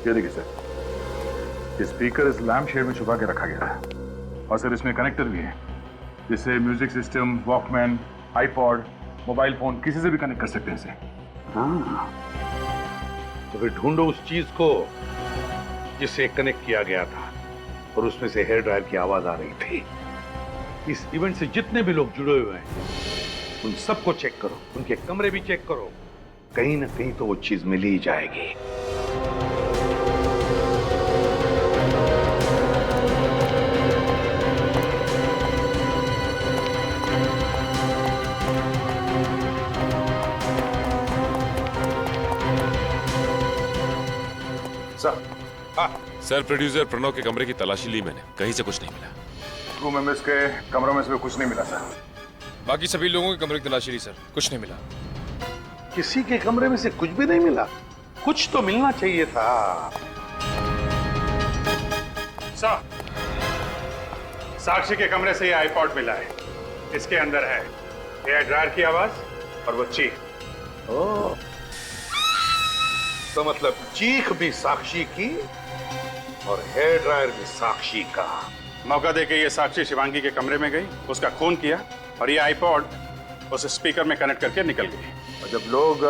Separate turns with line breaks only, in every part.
ये देखिए सर, ये स्पीकर इस लैम्प शेड में छुपा के रखा गया है और सर इसमें कनेक्टर भी है, जिससे music system, Walkman, iPod, mobile phone किसी से भी कनेक्ट कर सकते हैं इसे।
हाँ, तो फिर ढूंढो उस चीज को जिससे कनेक्ट किया गया था और उसमें से हेयर ड्रायर की आवाज आ रही थी। इस इवेंट से जितने भी लोग जुड़े हुए हैं उन सबको चेक करो, उनके कमरे भी चेक करो, कहीं ना कहीं तो वो चीज मिल ही जाएगी।
सर,
सर, प्रोड्यूसर प्रणव के कमरे की तलाशी ली मैंने, कहीं से कुछ नहीं मिला।
क्रू मेंबर्स के कमरों में से भी कुछ नहीं मिला सर।
बाकी सभी लोगों के कमरे की तलाशी ली सर, कुछ नहीं मिला।
किसी के कमरे में से कुछ भी नहीं मिला? कुछ तो मिलना चाहिए था।
सर, साक्षी के कमरे से ये आईपॉड मिला है। इसके अंदर है हेयर ड्रायर की आवाज और वो चीख।
ओह, तो मतलब चीख भी साक्षी की और हेयर ड्रायर भी साक्षी का।
मौका देके ये साक्षी शिवांगी के कमरे में गई, उसका खून किया और ये आईपॉड उस स्पीकर में कनेक्ट करके निकल गई।
और जब लोग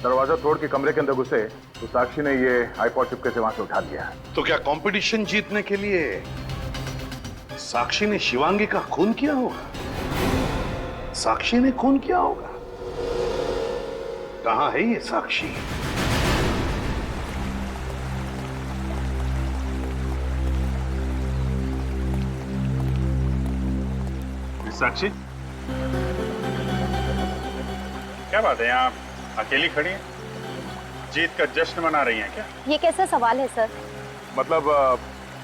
दरवाजा तोड़ के कमरे के अंदर घुसे तो साक्षी ने ये आईपॉड चुपके से वहां से उठा लिया।
तो क्या कंपटीशन जीतने के लिए साक्षी ने शिवांगी का खून किया होगा? साक्षी ने खून किया होगा? कहां है ये साक्षी?
साक्षी, क्या बात है, यहाँ अकेली खड़ी है? जीत का जश्न मना रही हैं क्या?
ये कैसा सवाल है सर?
मतलब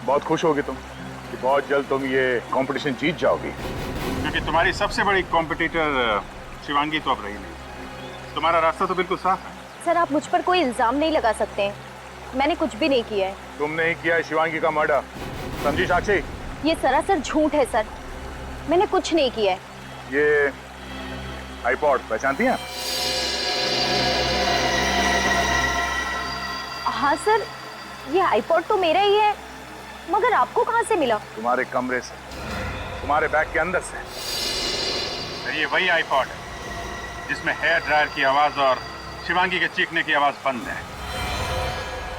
बहुत खुश होगी तुम कि बहुत जल्द तुम ये कंपटीशन जीत जाओगी।
क्योंकि तुम्हारी सबसे बड़ी कॉम्पिटिटर शिवांगी तो अब रही नहीं। तुम्हारा रास्ता तो बिल्कुल साफ है।
सर, आप मुझ पर कोई इल्जाम नहीं लगा सकते हैं, मैंने कुछ भी नहीं किया है।
तुमने ही किया है शिवांगी का मर्डर, समझी साक्षी?
ये सरासर झूठ है सर, मैंने कुछ नहीं किया है।
ये आईपॉड पहचानती हैं?
हाँ सर, ये आईपॉड तो मेरा ही है, मगर आपको कहाँ से मिला?
तुम्हारे कमरे से, तुम्हारे बैग के अंदर से।
ये वही आईपॉड है जिसमें हेयर ड्रायर की आवाज और शिवांगी के चीखने की आवाज बंद है।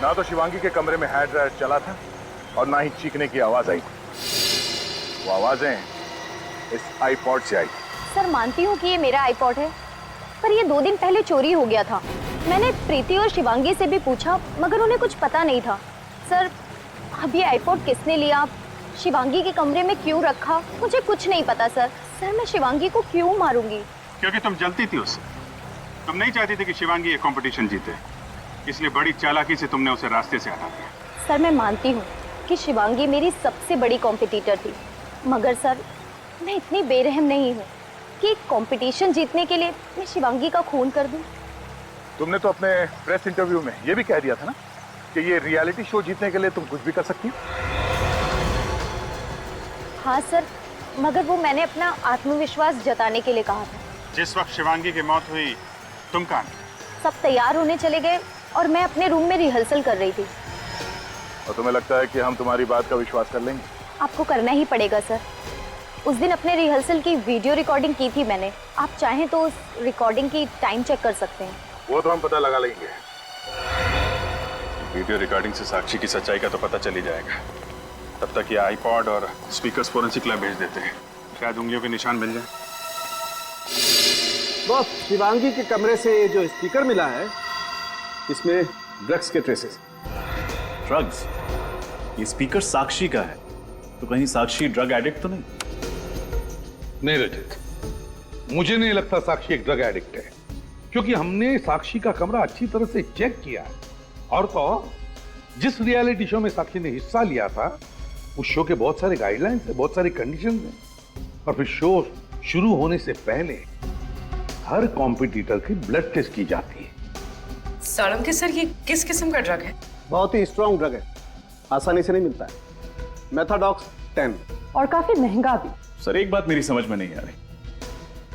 ना तो शिवांगी के कमरे में हेयर ड्रायर चला था और ना ही चीखने की आवाज आई। वो आवाजें इस आईपॉड से आई।
सर, मानती हूँ कि ये मेरा आईपॉड है, पर ये 2 दिन पहले चोरी हो गया था। मैंने प्रीति और शिवांगी से भी पूछा, मगर उन्हें कुछ पता नहीं था। सर, अब ये आईपॉड किसने लिया, शिवांगी के कमरे में क्यों रखा, मुझे कुछ नहीं पता सर। सर, मैं शिवांगी को क्यों मारूंगी?
क्योंकि तुम जलती थी उससे। तुम नहीं चाहती थी कि शिवांगी ये कंपटीशन जीते, इसलिए बड़ी चालाकी से तुमने उसे रास्ते से हटा दिया।
सर, मैं मानती हूँ कि शिवांगी मेरी सबसे बड़ी कॉम्पिटिटर थी, मगर सर, मैं इतनी बेरहम नहीं हूँ कि कंपटीशन जीतने के लिए मैं शिवांगी का खून कर दूं।
तुमने तो अपने प्रेस इंटरव्यू में ये भी कह दिया था ना कि ये रियलिटी शो जीतने के लिए तुम कुछ भी कर सकती हो।
हाँ सर, मगर वो मैंने अपना आत्मविश्वास जताने के लिए कहा था।
जिस वक्त शिवांगी की मौत हुई तुम कहाँ थे?
सब तैयार होने चले गए और मैं अपने रूम में रिहर्सल कर रही थी।
और तुम्हें लगता है कि हम तुम्हारी बात का विश्वास कर लेंगे?
आपको करना ही पड़ेगा सर। उस दिन अपने रिहर्सल की वीडियो रिकॉर्डिंग की थी मैंने, आप चाहें तो उस रिकॉर्डिंग की टाइम चेक कर सकते हैं।
वो तो हम पता लगा लेंगे।
वीडियो रिकॉर्डिंग से साक्षी की सच्चाई का तो पता चल ही जाएगा। तब तक ये आईपॉड और स्पीकर्स फोरेंसिक लैब भेज देते हैं, शायद उंगलियों के निशान मिल जाए।
बॉस, शिवांगी के कमरे से जो स्पीकर मिला है इसमें ड्रग्स के ट्रेसेस।
ड्रग्स? ये स्पीकर साक्षी का है, तो कहीं साक्षी ड्रग एडिक्ट तो नहीं?
नहीं रजत, मुझे नहीं लगता साक्षी एक ड्रग एडिक्ट है, क्योंकि हमने साक्षी का कमरा अच्छी तरह से चेक किया है। और तो जिस रियलिटी शो में साक्षी ने हिस्सा लिया था, उस शो के बहुत सारे गाइडलाइंस है, बहुत सारी कंडीशंस हैं। और फिर शो शुरू होने से पहले हर कॉम्पिटिटर की ब्लड टेस्ट की जाती है।
सालम सर, ये किस किस्म का ड्रग है?
बहुत ही स्ट्रॉन्ग ड्रग है, आसानी से नहीं मिलता है। मेथाडॉक्स 10
और काफी महंगा भी।
सर, एक बात मेरी समझ में नहीं आ रही।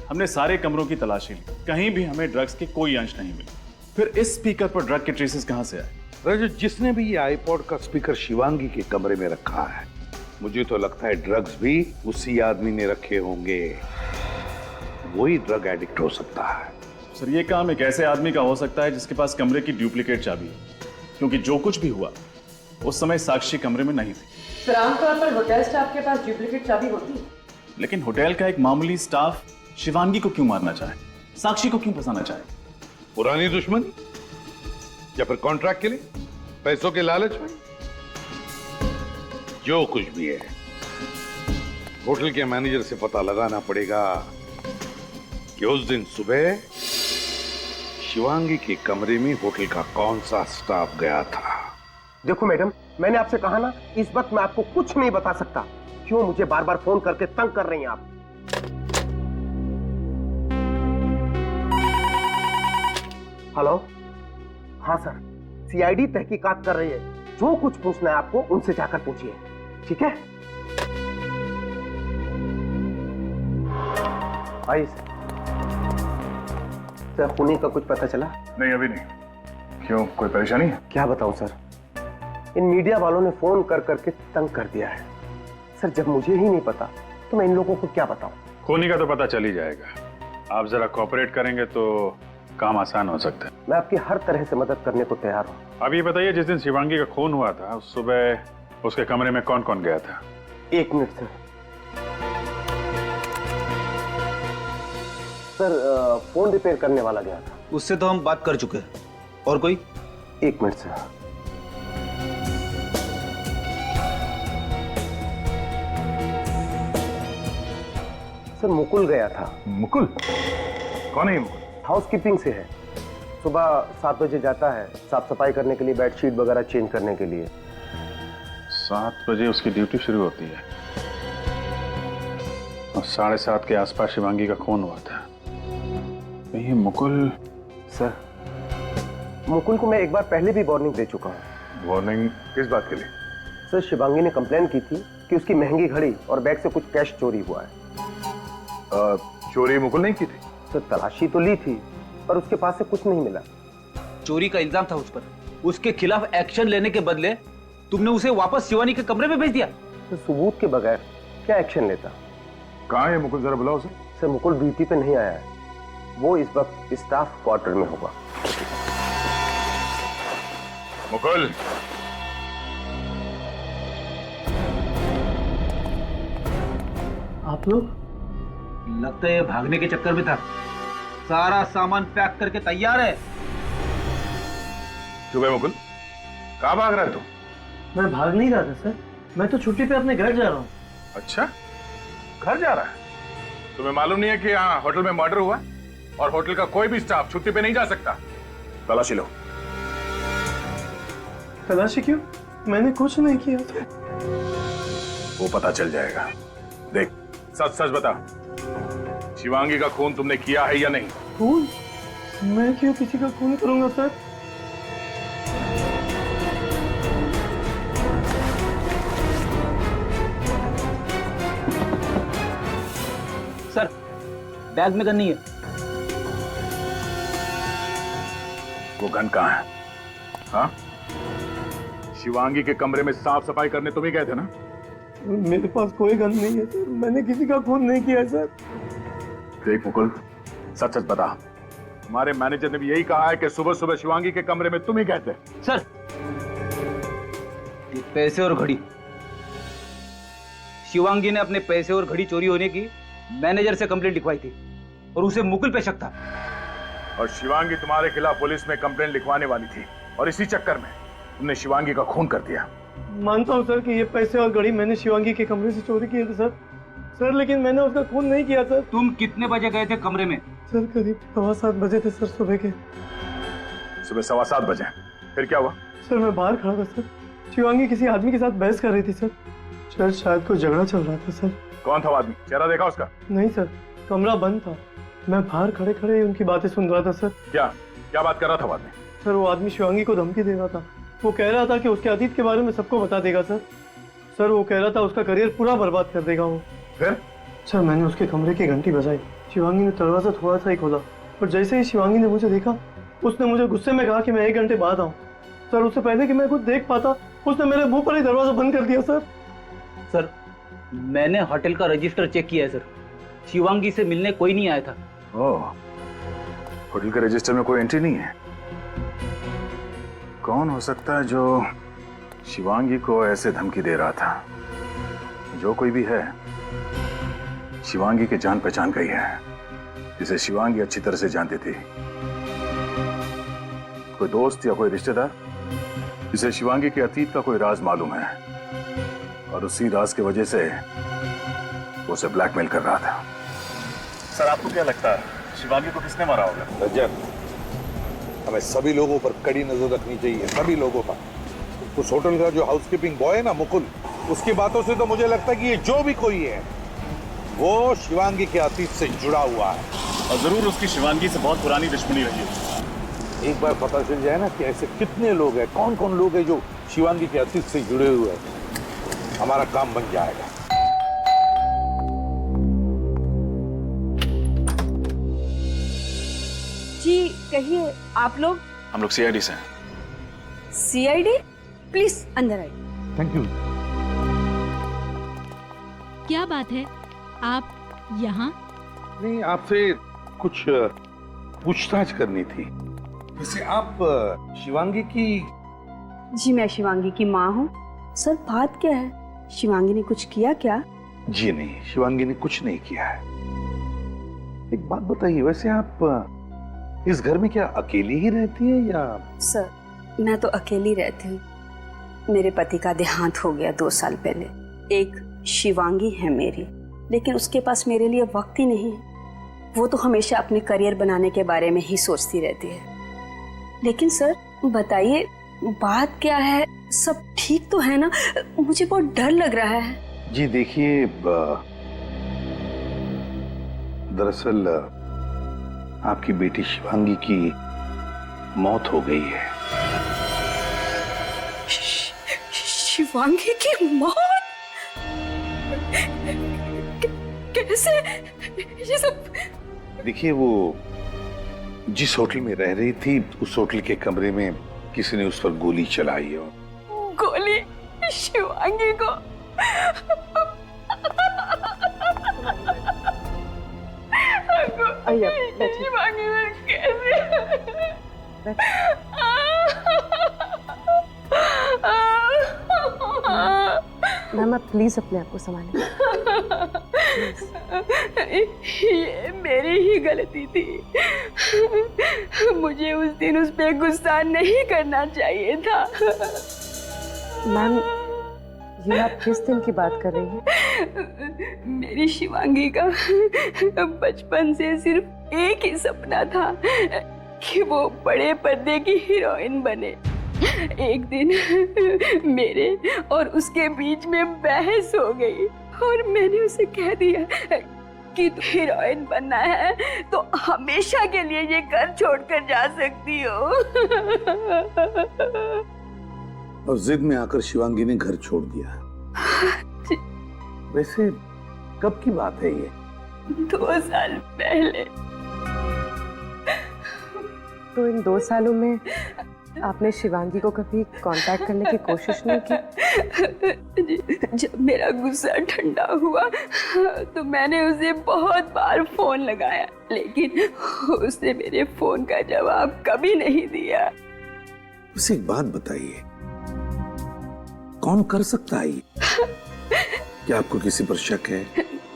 हमने सारे कमरों की तलाशी ली, कहीं भी हमें ड्रग्स के कोई अंश नहीं मिले। फिर इस स्पीकर पर ड्रग के ट्रेसेस कहां से आए?
रजत, जिसने भी ये आईपॉड का स्पीकर शिवांगी के कमरे में रखा है, मुझे तो लगता है ड्रग्स भी उसी आदमी ने रखे होंगे। वही ड्रग एडिक्ट हो सकता है।
सर ये काम एक ऐसे आदमी का हो सकता है जिसके पास कमरे की डुप्लीकेट चाबी है, क्योंकि जो कुछ भी हुआ उस समय साक्षी कमरे में नहीं थी।
सर आमतौर पर होटल स्टाफ के पास डुप्लीकेट चाबी होती है।
लेकिन होटल का एक मामूली स्टाफ शिवांगी को क्यों मारना चाहे, साक्षी को क्यों फंसाना चाहे?
पुरानी दुश्मनी या फिर कॉन्ट्रैक्ट के लिए, पैसों के लालच में? जो कुछ भी है, होटल के मैनेजर से पता लगाना पड़ेगा कि उस दिन सुबह शिवांगी के कमरे में होटल का कौन सा स्टाफ गया था।
देखो मैडम, मैंने आपसे कहा ना, इस वक्त मैं आपको कुछ नहीं बता सकता। क्यों मुझे बार बार फोन करके तंग कर रही हैं आप? हेलो, हाँ सर, सीआईडी तहकीकात कर रही है। जो कुछ पूछना है आपको उनसे जाकर पूछिए, ठीक है? आइए सर, खूनी का कुछ पता चला?
नहीं, अभी नहीं। क्यों, कोई परेशानी है?
क्या बताऊं सर, इन मीडिया वालों ने फोन कर करके तंग कर दिया है। सर जब मुझे ही नहीं पता तो मैं इन लोगों को क्या बताऊं?
खूनी का तो पता चल ही जाएगा। आप जरा कोऑपरेट करेंगे तो काम आसान हो सकता है।
मैं आपकी हर तरह से मदद करने को तैयार हूं।
अब ये बताइए, जिस दिन शिवांगी का खून हुआ था उस सुबह उसके कमरे में कौन कौन गया था?
1 minute sir. Sir phone repair करने वाला गया था।
उससे तो हम बात कर चुके हैं। और कोई?
1 मिनट सर। सर मुकुल गया था।
मुकुल? कौन है ये मुकुल?
हाउसकीपिंग से है। सुबह 7 बजे जाता है, साफ सफाई करने के लिए, बेडशीट वगैरह चेंज करने के लिए।
7 बजे उसकी ड्यूटी शुरू होती है और 7:30 के आसपास शिवांगी का खून हुआ था। ये मुकुल?
सर मुकुल को मैं एक बार पहले भी वार्निंग दे चुका हूँ।
वार्निंग किस बात के लिए?
सर शिवांगी ने कंप्लेन की थी कि उसकी महंगी घड़ी और बैग से कुछ कैश चोरी हुआ है।
चोरी मुकुल नहीं की थी?
सर तलाशी तो ली थी पर उसके पास से कुछ नहीं मिला।
चोरी का इल्जाम था उस पर। उसके खिलाफ एक्शन लेने के बदले तुमने उसे वापस शिवानी के कमरे में भेज दिया।
तो सबूत के बगैर क्या एक्शन लेता?
कहाँ है मुकुल, जरा बुलाओ उसे।
सर मुकुल ड्यूटी पे नहीं आया है, वो इस वक्त स्टाफ क्वार्टर में होगा।
मुकुल,
आप लोग? लगता है भागने के चक्कर में था। सारा सामान पैक करके तैयार है।
सुबह मुकुल, कहाँ भाग रहा है तू?
मैं भाग नहीं रहा था सर, मैं तो छुट्टी पे अपने घर जा रहा हूँ।
अच्छा, घर जा रहा है? तुम्हें मालूम नहीं है कि यहाँ होटल में मर्डर हुआ और होटल का कोई भी स्टाफ छुट्टी पे नहीं जा सकता? तलाशी लो।
तलाशी क्यों? मैंने कुछ नहीं किया था।
वो पता चल जाएगा। देख, सच सच बता, शिवांगी का खून तुमने किया है या नहीं?
खून? मैं क्यों किसी का खून करूंगा सर? सर बैग में गन नहीं है।
वो गन कहाँ है? हाँ? शिवांगी के कमरे में साफ सफाई करने तुम ही गए थे ना?
मेरे पास कोई गन नहीं है सर, मैंने किसी का खून नहीं किया सर।
देख मुकुल, सच सच बता। हमारे मैनेजर ने भी यही कहा है कि सुबह सुबह शिवांगी के कमरे में तुम ही गए थे।
सर ये पैसे और घड़ी, शिवांगी ने अपने पैसे और घड़ी चोरी होने की मैनेजर से कंप्लेंट लिखवाई थी और उसे मुकुल पे शक था।
और शिवांगी तुम्हारे खिलाफ पुलिस में कंप्लेंट लिखवाने वाली थी और इसी चक्कर में तुमने शिवांगी का खून कर दिया।
मानता हूँ सर कि ये पैसे और घड़ी मैंने शिवांगी के कमरे से चोरी किए थे सर, लेकिन मैंने उसका खून नहीं किया सर। तुम कितने बजे गए थे कमरे में? सर करीब 7:15 बजे थे सर, सुबह के।
सुबह 7:15 बजे? फिर क्या हुआ?
सर मैं बाहर खड़ा था सर, शिवांगी किसी आदमी के साथ बहस कर रही थी सर। शायद कोई झगड़ा चल रहा था सर।
कौन था वो आदमी? चेहरा देखा उसका?
नहीं सर, कमरा बंद था, मैं बाहर खड़े खड़े उनकी बातें सुन रहा था सर।
क्या बात कर रहा था वो आदमी?
सर वो आदमी शिवांगी को धमकी दे रहा था। वो कह रहा था कि उसके अतीत के बारे में सबको बता देगा सर वो कह रहा था उसका करियर पूरा बर्बाद कर देगा वो।
फिर?
सर मैंने उसके कमरे की घंटी बजाई, शिवांगी ने दरवाजा थोड़ा सा ही खोला और जैसे ही शिवांगी ने मुझे देखा उसने मुझे गुस्से में कहा कि मैं 1 घंटे बाद आऊँ। सर उससे पहले कि मैं कुछ देख पाता उसने मेरे मुंह पर ही दरवाजा बंद कर दिया सर।
सर मैंने होटल का रजिस्टर चेक किया है सर, शिवांगी से मिलने कोई नहीं आया था।
ओह, होटल के रजिस्टर में कोई एंट्री नहीं है। कौन हो सकता है जो शिवांगी को ऐसे धमकी दे रहा था? जो कोई भी है, शिवांगी के जान पहचान का ही है, जिसे शिवांगी अच्छी तरह से जानती थी। कोई दोस्त या कोई रिश्तेदार जिसे शिवांगी के अतीत का कोई राज मालूम है और उसी राज की वजह से वो उसे ब्लैकमेल कर रहा था।
सर आपको क्या लगता है शिवांगी को किसने मारा होगा?
रजत, हमें सभी लोगों पर कड़ी नजर रखनी चाहिए, सभी लोगों पर। उस होटल का जो हाउसकीपिंग बॉय है ना मुकुल, उसकी बातों से तो मुझे लगता है कि ये जो भी कोई है वो शिवांगी के अतीत से जुड़ा हुआ है
और जरूर उसकी शिवांगी से बहुत पुरानी दुश्मनी रही है।
एक बार पता चल जाए ना कि ऐसे कितने लोग हैं, कौन कौन लोग हैं जो शिवांगी के अतीत से जुड़े हुए हैं, हमारा काम बन जाएगा।
जी कहिए, आप लोग?
हम लोग सीआईडी से हैं।
सीआईडी? प्लीज अंदर आइए।
Thank you.
क्या बात है, आप यहाँ?
नहीं, आपसे कुछ पूछताछ करनी थी। वैसे आप शिवांगी की?
जी मैं शिवांगी की माँ हूँ। सर बात क्या है, शिवांगी ने कुछ किया क्या?
जी नहीं, शिवांगी ने कुछ नहीं किया है। एक बात बताइए, वैसे आप इस घर में क्या अकेली ही रहती है या?
सर मैं तो अकेली रहती हूँ। मेरे पति का देहांत हो गया 2 साल पहले। एक शिवांगी है मेरी, लेकिन उसके पास मेरे लिए वक्त ही नहीं है। वो तो हमेशा अपने करियर बनाने के बारे में ही सोचती रहती है। लेकिन सर बताइए बात क्या है, सब ठीक तो है ना? मुझे बहुत डर लग रहा है।
जी देखिए, दरअसल आपकी बेटी शिवांगी की मौत हो गई है।
शिवांगी की मौत? कैसे ये सब?
देखिए, वो जिस होटल में रह रही थी उस होटल के कमरे में किसी ने उस पर गोली चलाई है।
गोली शिवांगी को? शिवांगी में कैसे?
मैम आप प्लीज अपने आप को संभालें।
ये मेरी ही गलती थी। मुझे उस दिन उस पे गुस्सा नहीं करना चाहिए था।
मैम ये आप किस दिन की बात कर रही हैं?
मेरी शिवांगी का बचपन से सिर्फ एक ही सपना था कि वो बड़े पर्दे की हीरोइन बने। एक दिन मेरे और उसके बीच में बहस हो गई और मैंने उसे कह दिया कि तू हीरोइन बनना है तो हमेशा के लिए ये घर छोड़कर जा सकती हो।
और जिद में आकर शिवांगी ने घर छोड़ दिया। वैसे कब की बात है ये?
2 साल पहले।
तो इन 2 सालों में आपने शिवांगी को कभी कांटेक्ट करने की कोशिश नहीं की?
जब मेरा गुस्सा ठंडा हुआ तो मैंने उसे बहुत बार फोन लगाया, लेकिन उसने मेरे फोन का जवाब कभी नहीं दिया।
बस एक बात बताइए, कौन कर सकता है ये? क्या आपको किसी पर शक है?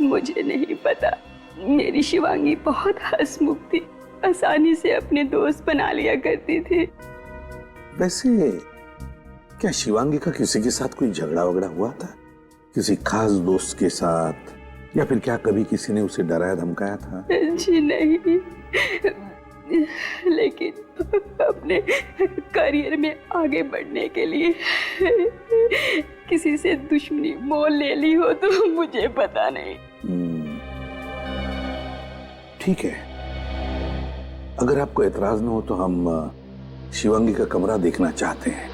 मुझे नहीं पता। मेरी शिवांगी बहुत हंसमुख थी, आसानी से अपने दोस्त बना लिया करती थी।
वैसे क्या शिवांगी का किसी के साथ कोई झगड़ा वगड़ा हुआ था? किसी खास दोस्त के साथ, या फिर क्या कभी किसी ने उसे डराया धमकाया था?
जी नहीं, लेकिन अपने करियर में आगे बढ़ने के लिए किसी से दुश्मनी मोल ले ली हो तो मुझे पता नहीं।
ठीक है, अगर आपको एतराज न हो तो हम शिवांगी का कमरा देखना चाहते हैं।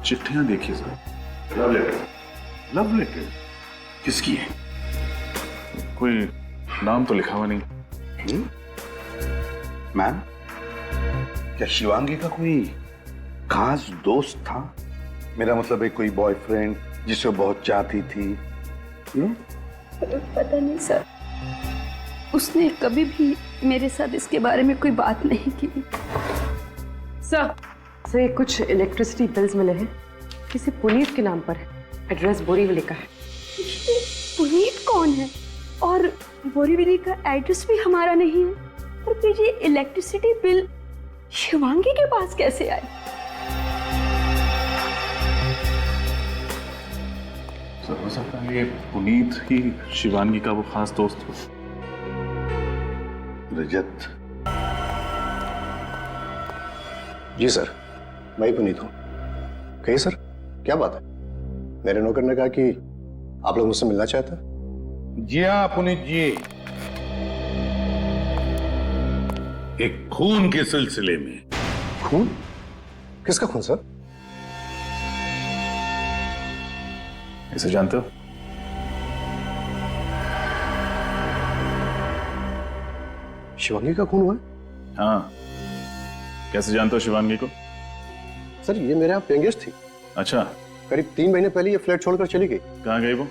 चिट्ठियां देखिए sir.
Love letter? Love letter किसकी है?
कोई नाम तो लिखा हुआ नहीं।
मैम, क्या शिवांगी का कोई खास दोस्त था? मेरा मतलब है कोई बॉयफ्रेंड जिसे वो बहुत चाहती थी?
पता नहीं सर, उसने कभी भी मेरे साथ इसके बारे में कोई बात नहीं की।
सर ये कुछ इलेक्ट्रिसिटी बिल्स मिले हैं, किसी पुनीत के नाम पर है, एड्रेस बोरीवली का है।
पुनीत कौन है? और बोरीवली का एड्रेस भी हमारा नहीं है, और फिर ये इलेक्ट्रिसिटी बिल शिवांगी के पास कैसे आए?
सर हो सकता है ये पुनीत ही शिवांगी का वो खास दोस्त हो।
रजत?
जी सर, मैं ही पुनीत हूँ। कहिए सर, क्या बात है? मेरे नौकर ने कहा कि आप लोग मुझसे मिलना चाहते हैं।
जी हाँ पुनीत जी, एक खून के सिलसिले में।
खून? किसका खून सर?
इसे जानते हो?
शिवांगी का खून हुआ है?
हाँ। कैसे जानते हो शिवांगी को?
सर ये मेरे यहाँ पेइंग गेस्ट थी।
अच्छा।
करीब 3 महीने पहले ये फ्लैट छोड़कर चली गई।
कहाँ गई वो?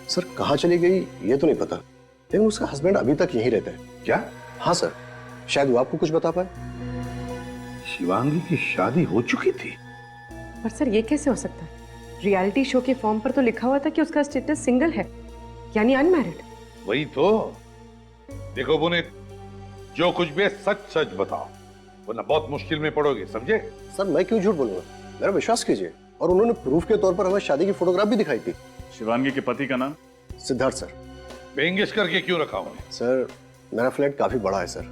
सर कहाँ चली गई ये तो नहीं पता, लेकिन उसका हस्बैंड अभी तक यहीं रहता है।
क्या?
हाँ सर, शायद वो आपको कुछ बता पाए।
शिवांगी की शादी हो चुकी थी?
पर सर ये कैसे हो सकता है? रियलिटी शो के फॉर्म पर तो लिखा हुआ था कि उसका स्टेटस सिंगल है, यानी अनमैरिड।
वही तो। देखो पुनीत, जो कुछ भी है सच सच बताओ, वरना बहुत मुश्किल में पड़ोगे, समझे?
सर मैं क्यों झूठ बोलूंगा, मेरा विश्वास कीजिए। और उन्होंने प्रूफ के तौर पर हमें शादी की फोटोग्राफ भी दिखाई थी।
शिवांगी के पति का नाम?
सिद्धार्थ सर।
पेइंग गेस्ट करके क्यों रखा हूं?
सर मेरा फ्लैट काफी बड़ा है सर,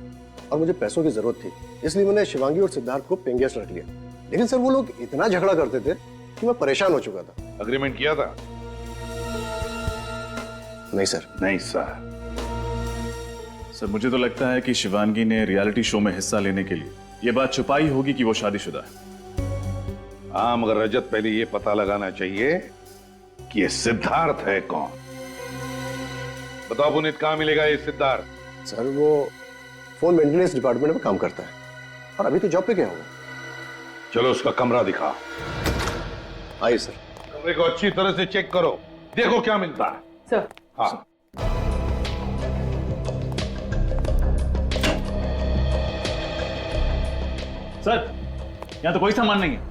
और मुझे पैसों की जरूरत थी, इसलिए मैंने शिवांगी और सिद्धार्थ को पेइंग गेस्ट रख लिया। लेकिन सर वो लोग इतना झगड़ा करते थे कि मैं परेशान हो चुका था।
अग्रीमेंट किया था?
नहीं सर।
नहीं सर।
सर मुझे तो लगता है कि शिवांगी ने रियलिटी शो में हिस्सा लेने के लिए ये बात छुपाई होगी कि वो शादीशुदा है।
हाँ, मगर रजत पहले ये पता लगाना चाहिए कि ये सिद्धार्थ है कौन। बताओ पुनीत, कहाँ मिलेगा ये सिद्धार्थ?
सर वो फोन मेंटेनेंस डिपार्टमेंट में काम करता है, और अभी तो जॉब पे गया होगा।
चलो उसका कमरा दिखाओ।
आइए सर।
कमरे को अच्छी तरह से चेक करो, देखो क्या मिलता है।
सर।
हाँ।
सर यहाँ तो कोई सामान नहीं है।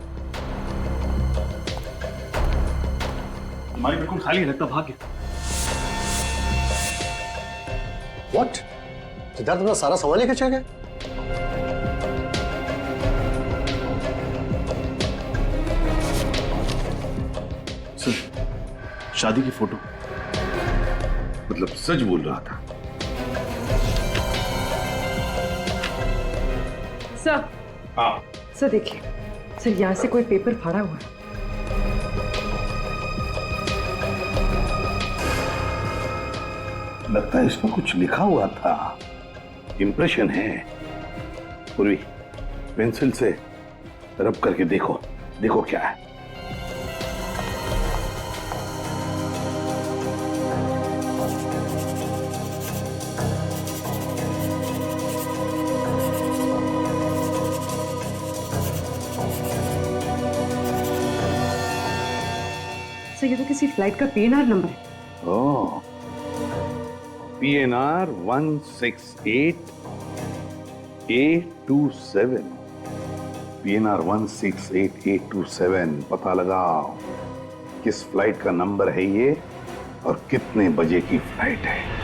हमारी बिल्कुल खाली है, लगता भाग गया।
व्हाट? सिद्धार्थ अपना सारा सामान लेकर चला गया?
सर शादी की फोटो।
मतलब सच बोल रहा था?
सर।
हाँ।
सर देखिए, सर यहाँ से कोई पेपर फाड़ा हुआ है।
लगता है इसमें कुछ लिखा हुआ था, इंप्रेशन है। पूर्वी, पेंसिल से रब करके देखो, देखो क्या है।
सर ये तो किसी फ्लाइट का PNR नंबर है।
ओह, PNR 168 827। PNR 168 827। पता लगाओ किस फ्लाइट का नंबर है ये और कितने बजे की फ्लाइट है।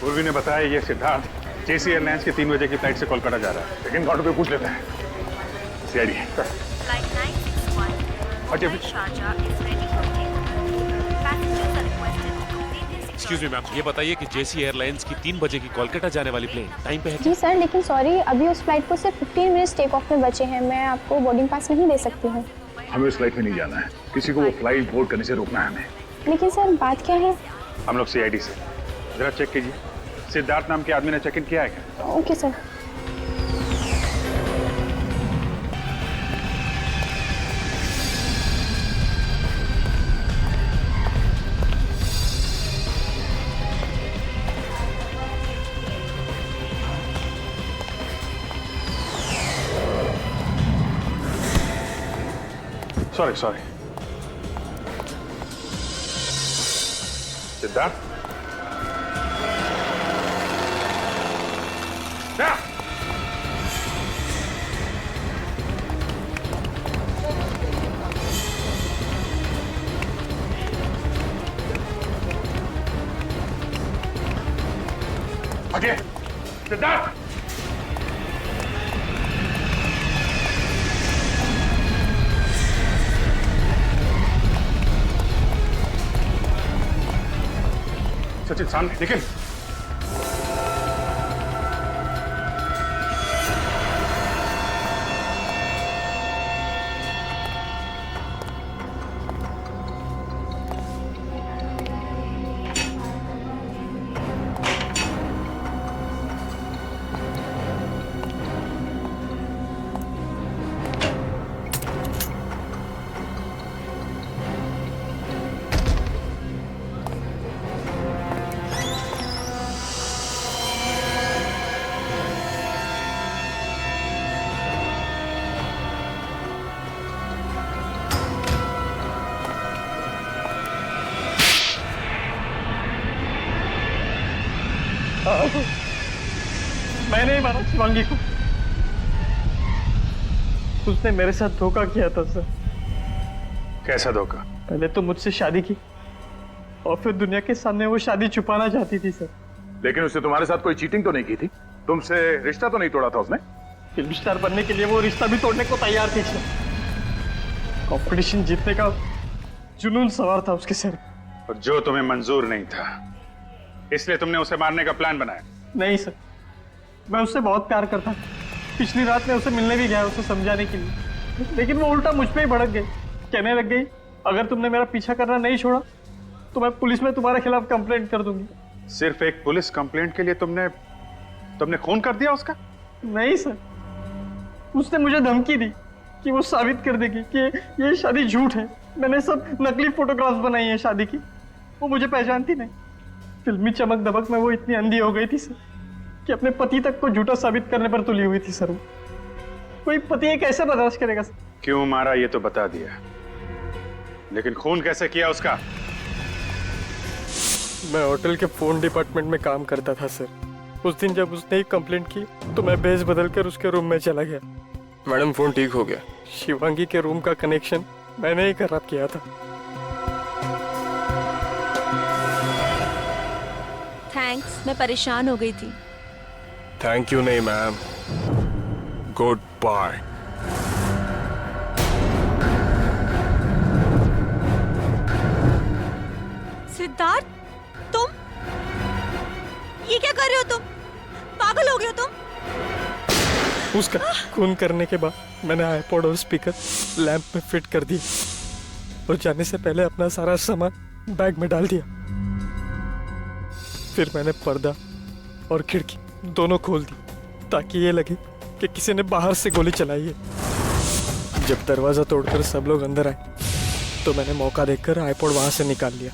पूर्वी ने बताया ये सिद्धार्थ JC एयरलाइंस के 3 बजे की फ्लाइट से कोलकाता जा रहा है, लेकिन काउंटर पे पूछ लेते हैं। CID।
एक्सक्यूज मी मैम, ये बताइए कि जेसी एयरलाइंस की 3 बजे की कोलकाता जाने वाली प्लेन टाइम पे है?
जी सर, लेकिन सॉरी, अभी उस फ्लाइट को सिर्फ 15 मिनट्स टेक ऑफ में बचे हैं। मैं आपको बोर्डिंग पास नहीं दे सकती हूँ।
हमें उस फ्लाइट में नहीं जाना है, किसी को वो फ्लाइट बोर्ड करने से रोकना है हमें।
लेकिन सर बात क्या है?
हम लोग सीआईडी से, जरा चेक कीजिए, सिद्धार्थ नाम के आदमी ने चेक इन किया है क्या?
Okay sir.
Sorry sorry. Siddharth,
हटिए। सिद्धार्थ,
सचिन सामने निकल।
मैंने ही मारा शिवांगी को। उसने मेरे साथ धोखा किया था सर।
कैसा धोखा?
पहले तो मुझसे शादी की और फिर दुनिया के सामने वो शादी छुपाना चाहती थी सर।
लेकिन उसने तुम्हारे साथ कोई चीटिंग तो नहीं की थी? तुमसे रिश्ता तो नहीं तोड़ा था उसने?
फिल्म स्टार बनने के लिए वो रिश्ता भी तोड़ने को तैयार थी सर। कंपटीशन जीतने का जुनून सवार था उसके सर।
और जो तुम्हें मंजूर नहीं था, इसलिए तुमने उसे मारने का प्लान बनाया?
नहीं सर, मैं उससे बहुत प्यार करता। पिछली रात मैं उसे मिलने भी गया उसे समझाने के लिए, लेकिन वो उल्टा मुझ पे ही भड़क गई। कहने लग गई, अगर तुमने मेरा पीछा करना नहीं छोड़ा तो मैं पुलिस में तुम्हारे खिलाफ कंप्लेंट कर दूंगी।
सिर्फ एक पुलिस कंप्लेंट के लिए तुमने खून कर दिया उसका?
नहीं सर, उसने मुझे धमकी दी कि वो साबित कर देगी कि ये शादी झूठ है। मैंने सब नकली फोटोग्राफ्स बनाई है शादी की। वो मुझे पहचानती नहीं। फिल्मी चमक दमक में वो इतनी अंधी हो गई थी सर कि अपने पति तक को झूठा साबित करने पर तुली हुई थी सर। वो कोई पति ये कैसे बर्दाश्त करेगा सर?
क्यों मारा ये तो बता दिया, लेकिन खून कैसे किया उसका?
मैं होटल के फोन डिपार्टमेंट में काम करता था सर। उस दिन जब उसने ही कंप्लेंट की तो मैं भेस बदल कर उसके रूम में चला गया। मैडम फोन ठीक हो गया। शिवांगी के रूम का कनेक्शन मैंने ही खराब किया था।
थैंक्स, मैं परेशान हो गई थी।
थैंक यू नहीं मैम, गुड बाय।
सिद्धार्थ, तुम ये क्या कर रहे हो? तुम पागल हो गए हो तुम?
उसका खून करने के बाद मैंने आईपॉड और स्पीकर लैंप में फिट कर दिए और जाने से पहले अपना सारा सामान बैग में डाल दिया। फिर मैंने पर्दा और खिड़की दोनों खोल दी ताकि ये लगे कि किसी ने बाहर से गोली चलाई है। जब दरवाजा तोड़कर सब लोग अंदर आए तो मैंने मौका देखकर आईपॉड वहां से निकाल लिया।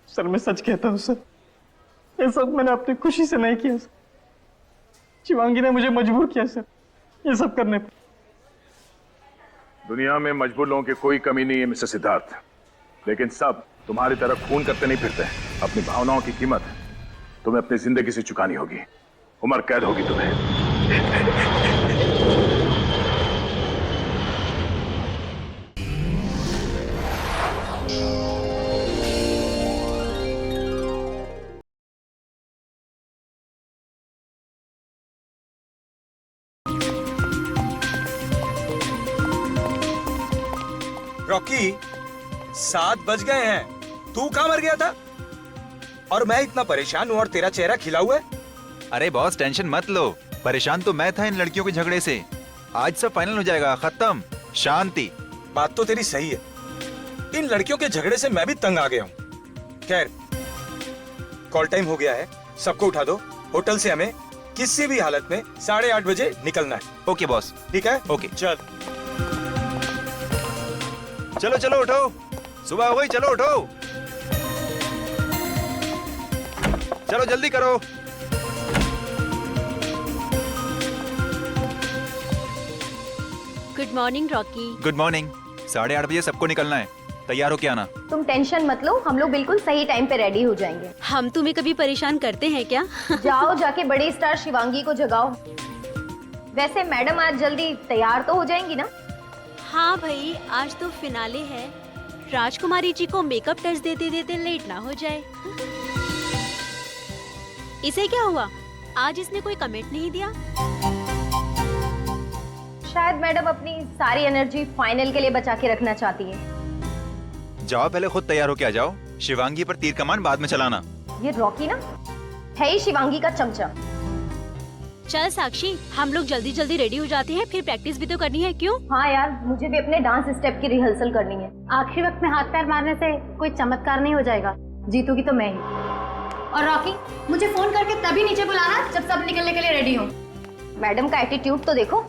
सर मैं सच कहता हूँ सर, ये सब मैंने अपनी खुशी से नहीं किया सर। शिवांगी ने मुझे मजबूर किया सर ये सब करने पर।
दुनिया में मजबूर लोगों की कोई कमी नहीं है मिस्टर सिद्धार्थ, लेकिन सब तुम्हारी तरह खून करते नहीं फिरते। अपनी भावनाओं की कीमत तुम्हें अपनी जिंदगी से चुकानी होगी। उम्र कैद होगी तुम्हें।
रॉकी, 7 बज गए हैं। तू कहाँ मर गया था? और मैं इतना परेशान हूँ और तेरा चेहरा खिला हुआ है।
अरे बॉस टेंशन मत लो, परेशान तो मैं था इन लड़कियों के झगड़े से। आज सब फाइनल हो जाएगा, खत्म, शांति।
बात तो तेरी सही है, इन लड़कियों के झगड़े से मैं भी तंग आ गया हूँ। खैर, कॉल टाइम हो गया है, सबको उठा दो। होटल से हमें किसी भी हालत में 8:30 बजे निकलना है।
Okay boss.
ठीक है?
ओके
चल
चलो चलो उठो, सुबह हो गई, चलो उठो, चलो जल्दी करो।
Good morning Rocky.
Good morning. 8:30 बजे सबको निकलना है, तैयार हो के आना।
तुम टेंशन मत लो, हम लोग बिल्कुल सही टाइम पे रेडी हो जाएंगे।
हम तुम्हें कभी परेशान करते हैं क्या?
जाओ जाके बड़ी स्टार शिवांगी को जगाओ। वैसे मैडम आज जल्दी तैयार तो हो जाएंगी ना?
हाँ भाई, आज तो फिनाले है, राजकुमारी जी को मेकअप टच देते देते लेट ना हो जाए। इसे क्या हुआ, आज इसने कोई कमेंट नहीं दिया?
शायद मैडम अपनी सारी एनर्जी फाइनल के लिए बचा के रखना चाहती है।
जाओ पहले खुद तैयार हो के आ जाओ, शिवांगी पर तीर कमान बाद में चलाना।
ये रॉकी ना है ही शिवांगी का चमचा।
चल साक्षी, हम लोग जल्दी जल्दी रेडी हो जाते हैं, फिर प्रैक्टिस भी तो करनी है। क्यों?
हाँ यार, मुझे भी अपने डांस स्टेप की रिहर्सल करनी है।
आखिरी वक्त में हाथ पैर मारने से कोई चमत्कार नहीं हो जाएगा, जीतूंगी तो मैं ही। और रॉकी, मुझे फोन करके तभी नीचे बुलाना जब सब निकलने के लिए रेडी हो।
मैडम का एटीट्यूड तो देखो।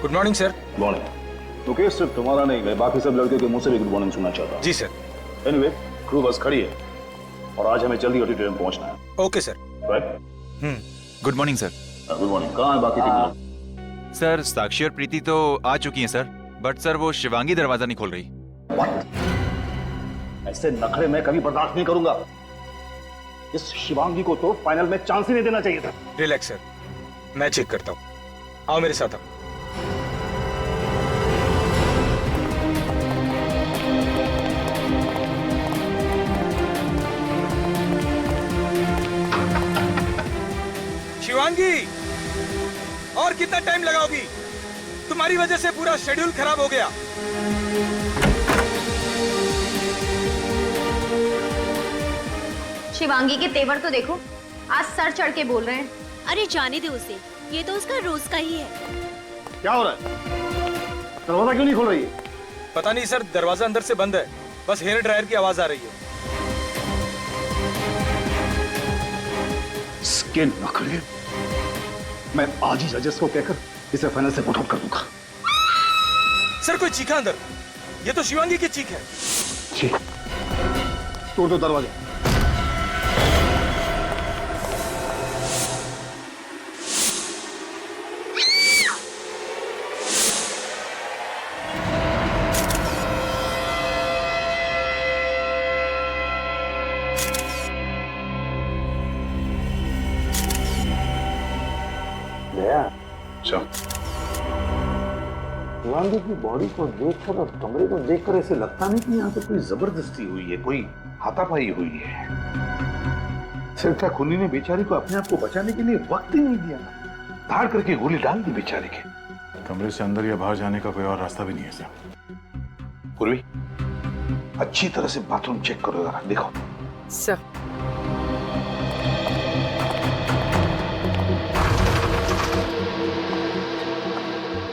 Good morning sir.
Morning. Mukesh सिर्फ तुम्हारा नहीं, मैं बाकी सब लड़के के मुंह से भी गुड मॉर्निंग सुनना चाहता हूँ।
जी सर।
एनीवे, क्रू बस खड़ी है और आज हमें जल्दी ऑडिटोरियम पहुंचना है।
Okay sir.
Right.
Good morning sir.
Good morning. कहाँ है बाकी टीम?
सर साक्षी और प्रीति तो आ चुकी हैं सर, बट सर वो शिवांगी दरवाजा नहीं खोल रही।
ऐसे नखरे मैं कभी बर्दाश्त नहीं करूंगा। इस शिवांगी को तो फाइनल में चांस ही नहीं देना चाहिए था।
रिलैक्स सर, मैं चेक करता हूँ, आओ मेरे साथ। आओ। शिवांगी, और कितना टाइम लगाओगी? तुम्हारी वजह से पूरा शेड्यूल खराब हो गया।
शिवांगी के तेवर तो देखो, आज सर चढ़ के बोल रहे हैं।
अरे जाने दे उसे, ये तो उसका रोज का ही है।
क्या हो रहा है? दरवाजा क्यों नहीं खोल रही है?
पता नहीं सर, दरवाजा अंदर से बंद है, बस हेयर ड्रायर की आवाज आ रही है।
इसके नखरे मैं आज ही जजेस को कहकर इसे फाइनल से पुट आउट कर दूंगा।
सर कोई चीखा अंदर, ये तो शिवांगी की चीख है।
तोड़ दो दरवाजा।
शिवांगी की बॉडी को देखकर और कमरे को देखकर ऐसे लगता नहीं कि यहाँ पे कोई जबरदस्ती हुई है, कोई हाथापाई हुई है। सिर्फ खूनी ने बेचारी को अपने आप को बचाने के लिए वक्त ही नहीं दिया, धाड़ करके गोली डाल दी बेचारे के।
कमरे से अंदर या बाहर जाने का कोई और रास्ता भी नहीं है सर।
पूर्वी, अच्छी तरह से बाथरूम चेक करो जरा, देखो।
सर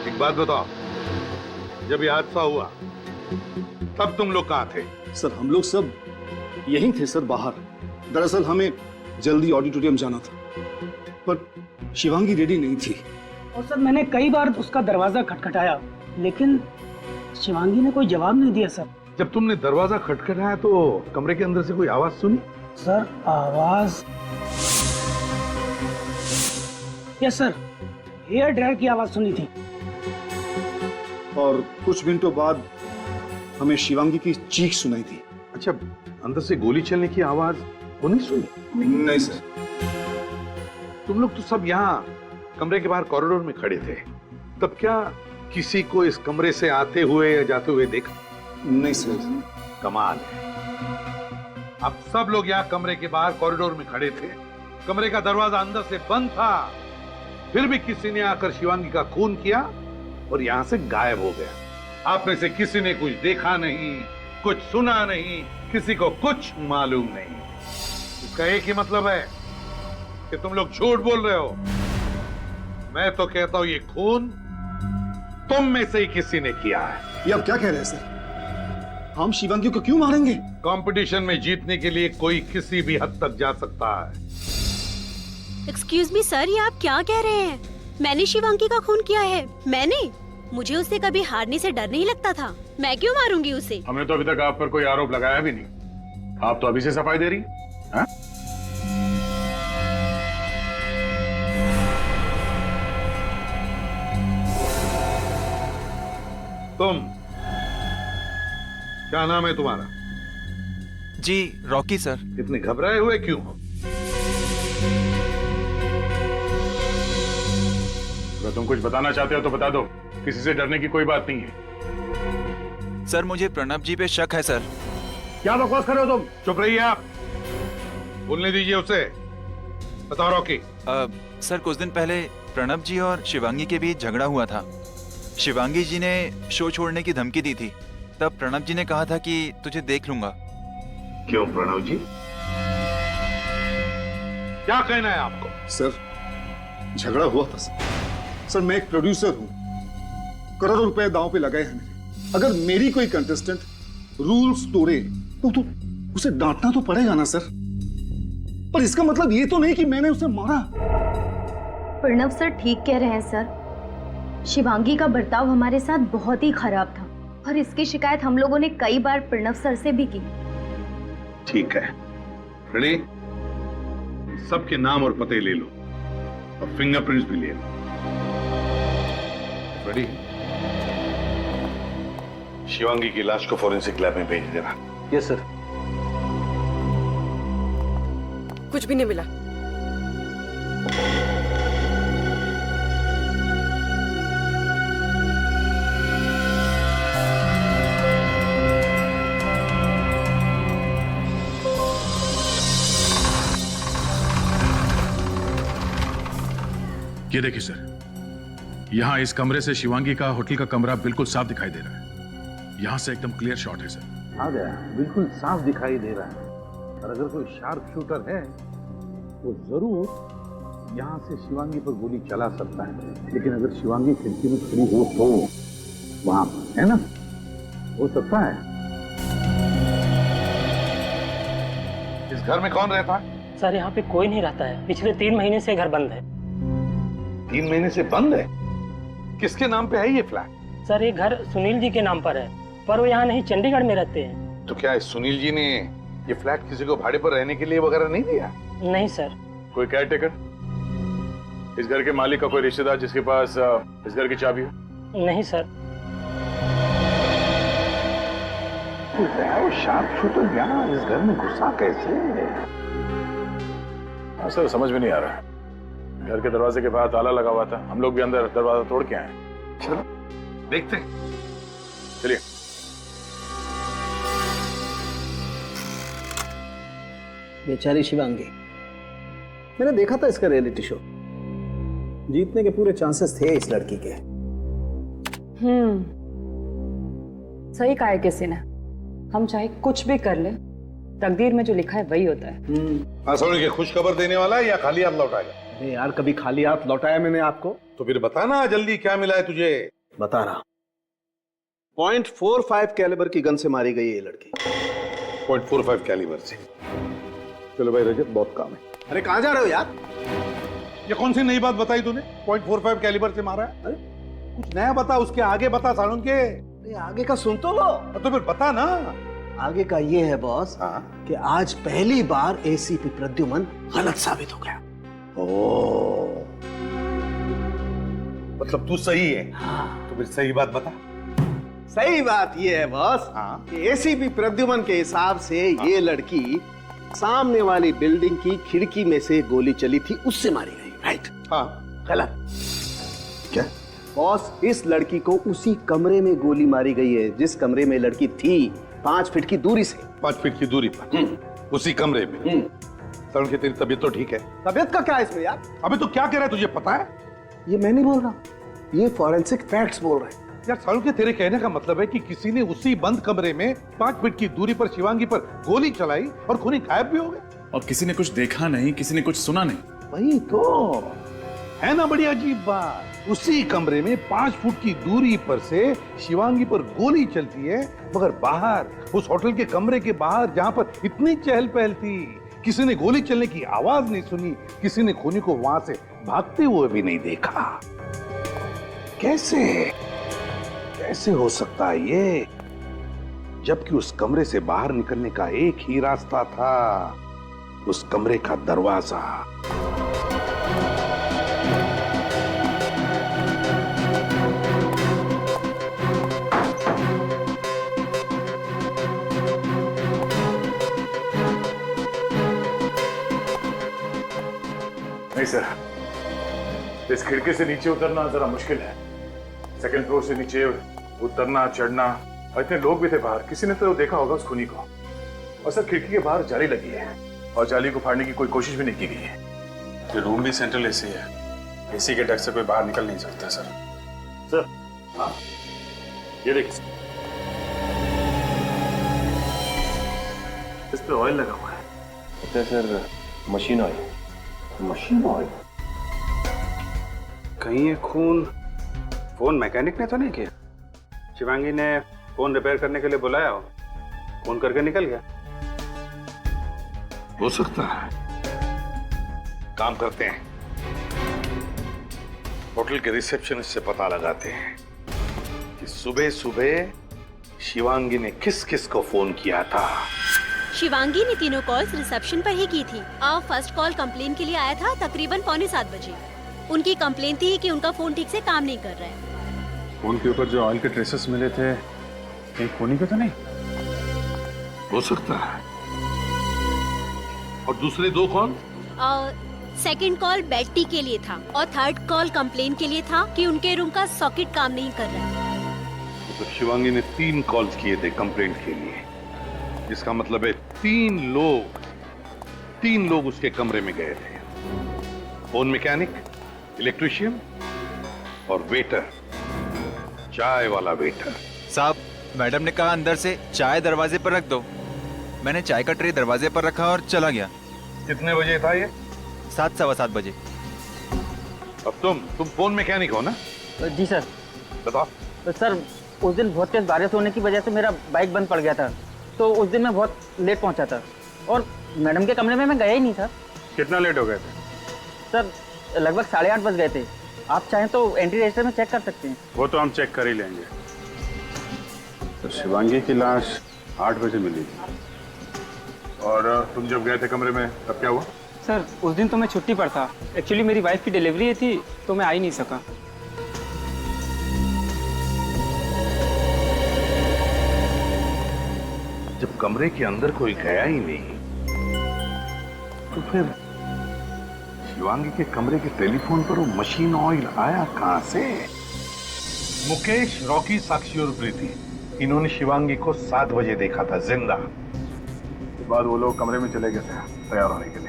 एक बात बताओ, जब ये हादसा हुआ तब तुम लोग कहाँ थे?
सर हम लोग सब यहीं थे सर, बाहर। दरअसल हमें जल्दी ऑडिटोरियम जाना था, पर शिवांगी रेडी नहीं थी।
और सर मैंने कई बार उसका दरवाजा खटखटाया, लेकिन शिवांगी ने कोई जवाब नहीं दिया सर।
जब तुमने दरवाजा खटखटाया तो कमरे के अंदर से कोई आवाज सुनी?
सर आवाज, यस सर, हेयर ड्रायर की आवाज सुनी थी।
और कुछ मिनटों बाद हमें शिवांगी की चीख सुनाई थी।
अच्छा, अंदर से गोली चलने की आवाज वो नहीं सुनी?
नहीं सर।
तुम लोग तो सब यहाँ कमरे के बाहर कॉरिडोर में खड़े थे, तब क्या किसी को इस कमरे से आते हुए या जाते हुए देखा?
नहीं सर।
कमाल है, अब सब लोग यहाँ कमरे के बाहर कॉरिडोर में खड़े थे, कमरे का दरवाजा अंदर से बंद था, फिर भी किसी ने आकर शिवांगी का खून किया और यहाँ से गायब हो गया। आप में से किसी ने कुछ देखा नहीं, कुछ सुना नहीं, किसी को कुछ मालूम नहीं। इसका एक ही मतलब है कि तुम लोग झूठ बोल रहे हो। मैं तो कहता हूं ये खून तुम में से ही किसी ने किया है।
ये आप क्या कह रहे हैं सर? हम शिवांगी को क्यों मारेंगे?
कंपटीशन में जीतने के लिए कोई किसी भी हद तक जा सकता है।
एक्सक्यूज मी सर, ये आप क्या कह रहे हैं? मैंने शिवांगी का खून किया है? मैंने? मुझे उससे कभी हारने से डर नहीं लगता था। मैं क्यों मारूंगी उसे?
हमने तो अभी तक आप पर कोई आरोप लगाया भी नहीं। आप तो अभी से सफाई दे रही हैं?
तुम क्या नाम है तुम्हारा?
जी रॉकी सर।
इतने घबराए हुए क्यों हो?
अगर तुम कुछ बताना चाहते हो तो बता दो, किसी से डरने की कोई बात नहीं है।
सर मुझे प्रणब जी पे शक है सर।
क्या बकवास कर रहे हो तुम?
चुप रहिए आप, बोलने दीजिए उसे। बताओ रॉकी।
सर कुछ दिन पहले प्रणब जी और शिवांगी के बीच झगड़ा हुआ था। शिवांगी जी ने शो छोड़ने की धमकी दी थी। तब प्रणब जी ने कहा था कि तुझे देख लूंगा।
क्यों प्रणब जी, क्या कहना है आपको?
सर झगड़ा हुआ था सर। मैं एक प्रोड्यूसर हूं, करोड़ों रुपए दांव पे लगाए हैं मेरे। अगर मेरी कोई कंटेस्टेंट रूल्स तोड़े तो उसे डांटना तो पड़ेगा ना सर। पर इसका मतलब ये तो नहीं कि मैंने उसे मारा।
प्रणव सर ठीक कह रहे हैं सर। शिवांगी का बर्ताव हमारे साथ बहुत ही खराब था और इसकी शिकायत हम लोगों ने कई बार प्रणव सर से भी की।
ठीक है, रेडी? सबके नाम और पते ले लो और फिंगरप्रिंट्स भी ले लो। रेडी? शिवांगी की लाश को फॉरेंसिक लैब में भेज देना।
Yes sir.
कुछ भी नहीं मिला।
ये देखिए सर, यहाँ इस कमरे से शिवांगी का होटल का कमरा बिल्कुल साफ दिखाई दे रहा है। यहाँ से एकदम क्लियर शॉट है सर।
आ गया, बिल्कुल साफ दिखाई दे रहा है। और अगर कोई शार्प शूटर है तो जरूर यहाँ से शिवांगी पर गोली चला सकता है। लेकिन अगर शिवांगी खिड़की में खड़ी हो तो वहां है ना, हो सकता है। इस घर में कौन रहता है?
सर यहाँ पे कोई नहीं रहता है। पिछले 3 महीने से घर बंद है।
3 महीने से बंद है? किसके नाम पे है ये फ्लैट?
सर ये घर सुनील जी के नाम पर है, पर वो यहाँ नहीं, चंडीगढ़ में रहते हैं।
तो क्या इस सुनील जी ने ये फ्लैट किसी को भाड़े पर रहने के लिए वगैरह नहीं दिया?
नहीं सर।
कोई केयर टेकर, इस घर के मालिक का कोई रिश्तेदार जिसके पास इस घर की चाबी हो?
नहीं सर।
वो शार्प शूटर यहाँ इस घर में घुसा कैसे?
हाँ सर, समझ में नहीं आ रहा। घर के दरवाजे के बाहर ताला लगा हुआ था, हम लोग भी अंदर दरवाजा तोड़ के आए।
चलो देखते हैं।
चलिए।
बेचारी शिवांगी, मैंने देखा था इसका रियलिटी शो। जीतने के पूरे चांसेस थे इस लड़की के।
सही कहा है किसी ने। हम चाहे कुछ भी कर ले, तकदीर में जो लिखा है वही होता है।
सोनी के खुश खबर देने वाला है या खाली हाथ लौटाएगा?
अरे यार, कभी खाली हाथ लौटाया मैंने आपको?
तो फिर बताना जल्दी, क्या मिला है तुझे?
बता रहा। 0.45 कैलिबर की गन से मारी गई ये लड़की।
0.45 कैलिबर से? चलो भाई रजत, बहुत काम है।
अरे कहाँ जा रहे हो यार?
ये कौन सी नई बात बताई तूने? 0.45 कैलिबर से मारा है? अरे कुछ नया बता, उसके आगे बता सालून के।
अरे आगे का सुन तो लो।
तो फिर बता ना।
आगे का ये है बॉस, कि आज पहली बार एसीपी प्रद्युमन गलत साबित हो गया।
ओ, मतलब तू सही है?
हाँ।
तो फिर सही बात बता।
सही बात ये है बॉस, कि एसीपी प्रद्युमन के हिसाब से ये लड़की सामने वाली बिल्डिंग की खिड़की में से गोली चली थी, उससे मारी गई। राइट?
हाँ।
गलत।
क्या
बॉस, इस लड़की को उसी कमरे में गोली मारी गई है जिस कमरे में लड़की थी, 5 फीट की दूरी से।
5 फीट की दूरी पर उसी कमरे में। सर की तेरी तबीयत तो ठीक है?
तबीयत का क्या है इसमें यार?
अबे तो क्या कह रहा है, तुझे पता है?
ये मैं नहीं बोल रहा, ये फॉरेंसिक फैक्ट्स बोल रहे हैं।
यार सालू के तेरे कहने का मतलब है कि किसी ने उसी बंद कमरे में 5 फीट की दूरी पर शिवांगी पर गोली चलाई और खूनी गायब भी हो गए।
और किसी ने कुछ देखा नहीं, किसी ने कुछ सुना नहीं।
वही तो है ना, बड़ी अजीब बात। उसी कमरे में 5 फुट की दूरी पर से शिवांगी पर गोली चलती है, मगर बाहर उस होटल के कमरे के बाहर जहां पर इतनी चहल पहल थी, किसी ने गोली चलने की आवाज नहीं सुनी, किसी ने खूनी को वहां से भागते हुए भी नहीं देखा। कैसे कैसे हो सकता है ये, जबकि उस कमरे से बाहर निकलने का एक ही रास्ता था, उस कमरे का दरवाजा।
नहीं सर, इस खिड़की से नीचे उतरना जरा मुश्किल है। सेकंड फ्लोर से नीचे उतरना चढ़ना, और इतने लोग भी थे बाहर, किसी ने तो देखा होगा उस खूनी को। और सर खिड़की के बाहर जाली लगी है और जाली को फाड़ने की कोई कोशिश भी नहीं की गई है।
ये रूम भी सेंट्रल एसी है, एसी के डर से कोई बाहर निकल नहीं सकता सर।
सर हाँ, ये देखिए इस पे ऑयल लगा हुआ है।
Sir machine oil.
Machine oil?
कहीं ये खून फोन मैकेनिक ने तो नहीं किया? शिवांगी ने फोन रिपेयर करने के लिए बुलाया हो, फोन करके निकल गया।
हो सकता है। काम करते हैं, होटल के रिसेप्शनिस्ट से पता लगाते हैं कि सुबह सुबह शिवांगी ने किस किस को फोन किया था।
शिवांगी ने तीनों कॉल्स रिसेप्शन पर ही की थी। फर्स्ट कॉल कंप्लेन के लिए आया था तकरीबन 6:45 बजे। उनकी कंप्लेन थी कि उनका फोन ठीक से काम नहीं कर रहा है।
फोन के ऊपर जो ऑयल के ट्रेसेस मिले थे, कहीं खूनी का तो नहीं?
हो सकता है। और दूसरे 2 कॉल?
सेकंड कॉल बेटी के लिए था और थर्ड कॉल कंप्लेन के लिए था कि उनके रूम का सॉकेट काम नहीं कर रहा है।
तो शिवांगी ने 3 कॉल्स किए थे कंप्लेंट के लिए। इसका मतलब है 3 लोग उसके कमरे में गए थे। फोन मैकेनिक, इलेक्ट्रिशियन और वेटर, चाय वाला वेटर।
साहब, मैडम ने कहा अंदर से चाय दरवाजे पर रख दो। मैंने चाय का ट्रे दरवाजे पर रखा और चला गया।
कितने बजे था ये?
7, सवा 7 बजे।
अब तुम फोन मैकेनिक हो ना?
जी सर।
बताओ।
तो सर उस दिन बहुत तेज बारिश होने की वजह से मेरा बाइक बंद पड़ गया था, तो उस दिन मैं बहुत लेट पहुंचा था और मैडम के कमरे में मैं गया ही नहीं था।
कितना लेट हो गए थे?
सर लगभग 8:30 बज गए थे। आप चाहें तो एंट्री रजिस्टर में चेक कर सकते हैं।
वो तो हम चेक कर ही लेंगे। तो शिवांगी की लाश 8 बजे मिली थी।
और तुम जब गए थे कमरे में तब क्या हुआ?
सर उस दिन तो मैं छुट्टी पर था। एक्चुअली मेरी वाइफ की डिलीवरी थी तो मैं आ ही नहीं सका।
जब कमरे के अंदर कोई गया ही नहीं, तो फिर शिवांगी के कमरे के टेलीफोन पर वो मशीन ऑयल आया कहां से? मुकेश, रॉकी, साक्षी और प्रीति, इन्होंने शिवांगी को 7 बजे देखा था जिंदा।
उसके बाद वो लोग कमरे में चले गए थे तैयार होने के लिए।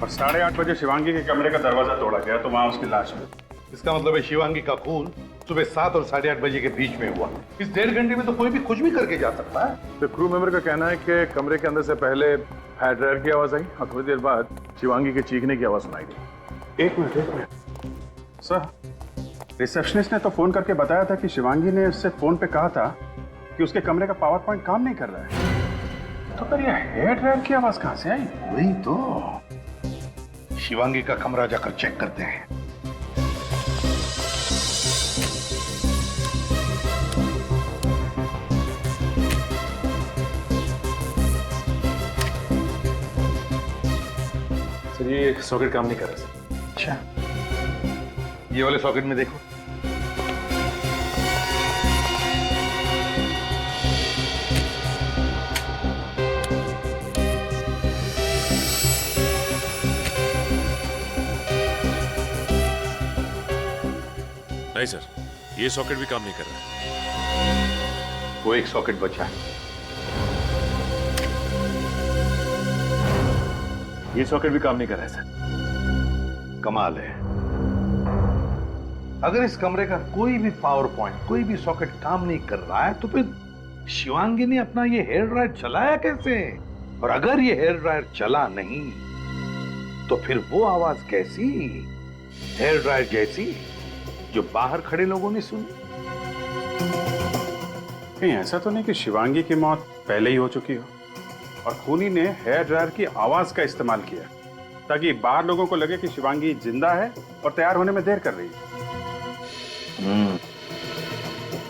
और 8:30 बजे शिवांगी के कमरे का दरवाजा तोड़ा गया तो वहां उसकी लाश मिली।
इसका मतलब है शिवांगी का खून सुबह 7 और 8:30 बजे के बीच में हुआ। इस 1.5 घंटे में तो कोई भी कुछ भी करके जा सकता है।
तो क्रू मेंबर का कहना है कि कमरे के अंदर से पहले हायर ड्रायर की आवाज आई और थोड़ी देर बाद शिवांगी के चीखने की आवाज सुनाई दी।
एक मिनट सर, रिसेप्शनिस्ट ने तो फोन करके बताया था कि शिवांगी ने उससे फोन पे कहा था कि उसके कमरे का पावर पॉइंट काम नहीं कर रहा है। तो फिर ये हेयर ड्रायर की आवाज कहां से आई?
वही तो, शिवांगी का कमरा जाकर चेक करते हैं।
सर ये सॉकेट काम नहीं कर रहा सर।
अच्छा, ये वाले सॉकेट में देखो।
नहीं सर, ये सॉकेट भी काम नहीं कर रहा।
वो एक सॉकेट बचा है।
ये सॉकेट भी काम नहीं कर रहा है सर।
कमाल है, अगर इस कमरे का कोई भी पावर पॉइंट, कोई भी सॉकेट काम नहीं कर रहा है, तो फिर शिवांगी ने अपना ये हेयर ड्रायर चलाया कैसे? और अगर ये हेयर ड्रायर चला नहीं, तो फिर वो आवाज कैसी? हेयर ड्रायर जैसी जो बाहर खड़े लोगों ने सुनी?
कहीं ऐसा तो नहीं कि शिवांगी की मौत पहले ही हो चुकी हो और खूनी ने हेयर ड्रायर की आवाज का इस्तेमाल किया ताकि बाहर लोगों को लगे कि शिवांगी जिंदा है और तैयार होने में देर कर रही है।